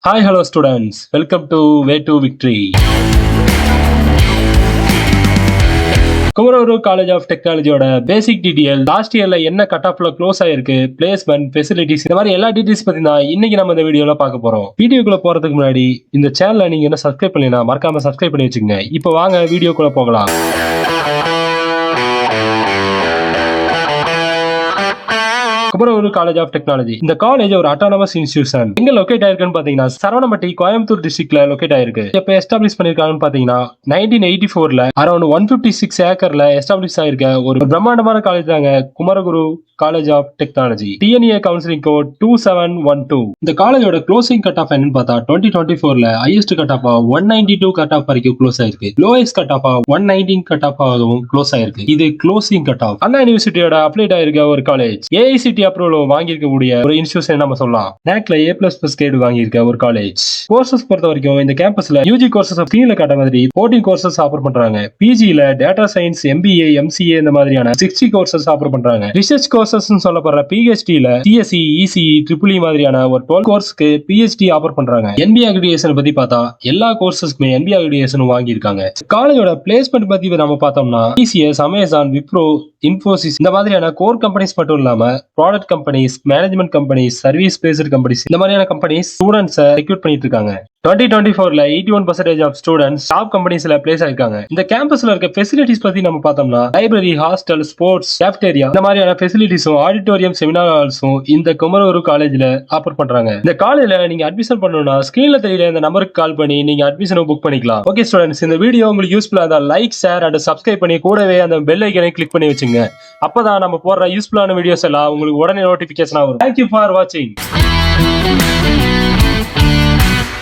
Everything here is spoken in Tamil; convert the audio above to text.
Hi, hello students. Welcome to Way to Victory. Kumaraguru college of டெக்னாலஜியோட பேசிக் டீடைல் லாஸ்ட் இயர்ல என்ன கட் ஆஃப்ல க்ளோஸ் ஆயிருக்கு, பிளேஸ்மெண்ட், ஃபெசிலிட்டிஸ், இந்த மாதிரி எல்லா டீடைல்ஸ் பத்தி தான் இன்னைக்கு நம்ம இந்த வீடியோல பார்க்க போறோம். வீடியோக்குள்ள போறதுக்கு முன்னாடி இந்த சேனலை நீங்க என்ன சப்ஸ்கிரைப் பண்ணலைன்னா மறக்காம சப்ஸ்கிரைப் பண்ணி வச்சுக்கோங்க. இப்போ வாங்க வீடியோக்குள்ள போகலாம். குமரகுரு காலேஜ் ஆஃப் டெக்னாலஜி இந்த காலேஜ் ஒரு அட்டானமஸ் இன்ஸ்டிடியூஷன். எங்க லொகேட் ஆயிருக்குன்னு பாத்தீங்கன்னா சரவணம்பட்டி, கோயம்புத்தூர் டிஸ்ட்ரிக்ட்ல லொகேட் ஆயிருக்கு. எப்ப எஸ்டாப்ளிஷ் பண்ணிருக்காங்கன்னு பாத்தீங்கன்னா 1984ல அரௌண்ட் 156 ஏக்கர்ல எஸ்டாப்ளிஷ் ஆயிருக்க ஒரு பிரம்மாண்டமான காலேஜ் தாங்க Kumaraguru college of technology. DNA counselling code 2712. இந்த காலேஜோட க்ளோசிங் கட் ஆஃப் என்னன்னு பார்த்தா 2024ல highest cut off 192 cut off வரைக்கும் க்ளோஸ் ஆயிருக்கு. Lowest cut off 119 cut off ஆகவும் க்ளோஸ் ஆயிருக்கு. இது க்ளோசிங் கட் ஆஃப். அண்ணா யூனிவர்சிட்டியோட அப்ளைட் ஆயிருக்க ஒரு காலேஜ். ஏஐசிடி அப்ரூவல் வாங்கியிருக்கக்கூடிய ஒரு இன்ஸ்டிடியூஷன் நம்ம சொல்லலாம். NACல A++ கிரேட் வாங்கியிருக்க ஒரு காலேஜ். கோர்சஸ் பொறுத்த வரைக்கும் இந்த கேம்பஸ்ல யூஜி கோர்சஸ் ஸ்கிரீன்ல காட்ட மாதிரி 14 கோர்சஸ் ஆஃபர் பண்றாங்க. பிஜில டேட்டா சயின்ஸ், MBA, MCA இந்த மாதிரியான 60 கோர்சஸ் ஆஃபர் பண்றாங்க. ரிசர்ச் கோர்சஸ் சொல்லப்படுற PhDல CSE, ECE, EEE மாதிரியான ஒரு 12 கோர்ஸ்க்கு PhD ஆஃபர் பண்றாங்க. NBA அக்ரிடியேஷன் பத்தி பார்த்தா எல்லா கோர்சஸ்க்குமே NBA அக்ரிடியேஷன் வாங்கியிருக்காங்க. காலேஜோட பிளேஸ்மெண்ட் பத்தி நம்ம பார்த்தோம்னா TCS, Amazon, Wipro, Infosys இந்த மாதிரியான கோர் கம்பெனிஸ் மட்டும் இல்லாம product companies, management companies, service paste companies இந்த மாதிரியான கம்பெனிஸ் ஸ்டூடெண்ட்ஸை ரெக்ரூட் பண்ணிட்டு இருக்காங்க. 2024ல 81% ஆஃப் ஸ்டூடெண்ட்ஸ் டாப் கம்பெனிஸ்ல பிளேஸ் ஆயிருக்காங்க. இந்த கேம்பஸ்ல இருக்க ஃபெசிலிட்டிஸ் பத்தி நம்ம பார்த்தோம்னா லைப்ரரி, ஹாஸ்டல், ஸ்போர்ட்ஸ், கேஃப்டேரியா இந்த மாதிரியான ஃபெசிலிட்டிஸும் ஆடிட்டோரியம், செமினார் ஹால்ஸும் இந்த குமரகுரு காலேஜ்ல ஆஃபர் பண்றாங்க. இந்த காலேஜ்ல நீங்க அட்மிஷன் பண்ணணும்னா ஸ்கிரீன்ல தெரியற இந்த நம்பருக்கு கால் பண்ணி நீங்க அட்மிஷனை புக் பண்ணிக்கலாம். ஓகே ஸ்டூடெண்ட்ஸ், இந்த வீடியோ உங்களுக்கு யூஸ்ஃபுல்லா இருந்தா லைக், ஷேர் அண்ட் சப்ஸ்கிரைப் பண்ணி கூடவே அந்த பெல் ஐக்கனை கிளிக் பண்ணி வச்சுங்க. அப்பதான் நம்ம போடுற யூஸ்ஃபுல்லான வீடியோஸ் எல்லாம் உங்களுக்கு உடனே நோட்டிபிகேஷன் ஆகும். Thank you for watching.